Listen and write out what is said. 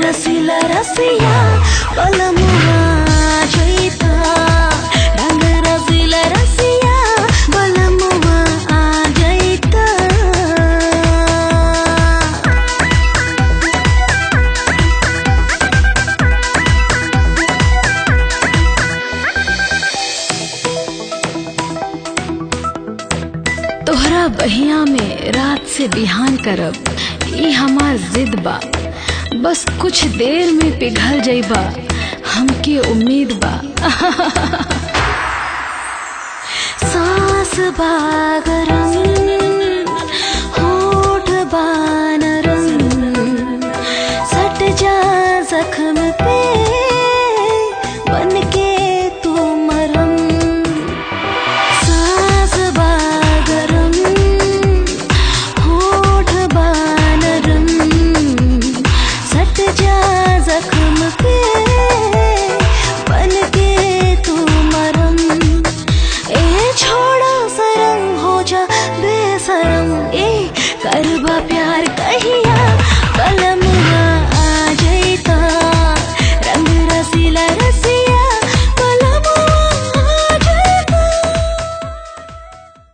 रसीला रसिया बलमुआ जइता, रंग रसीला रसिया बलमुआ आ जइता। तोहरा बहिया में रात से बिहान करब, ई हमार जिद बा। बस कुछ देर में पिघल जाइबा, हमके उम्मीद बा। सांस बा गरम, होठ बा नरम, सट जा जख्म पे बनके तू मरम। सांस बा गरम, होठ बा नरम, सट जा जख्म पे बनके तू मरम। ए छोड़ो शरम, हो जा बेशरम, ए करबा प्यार कहिया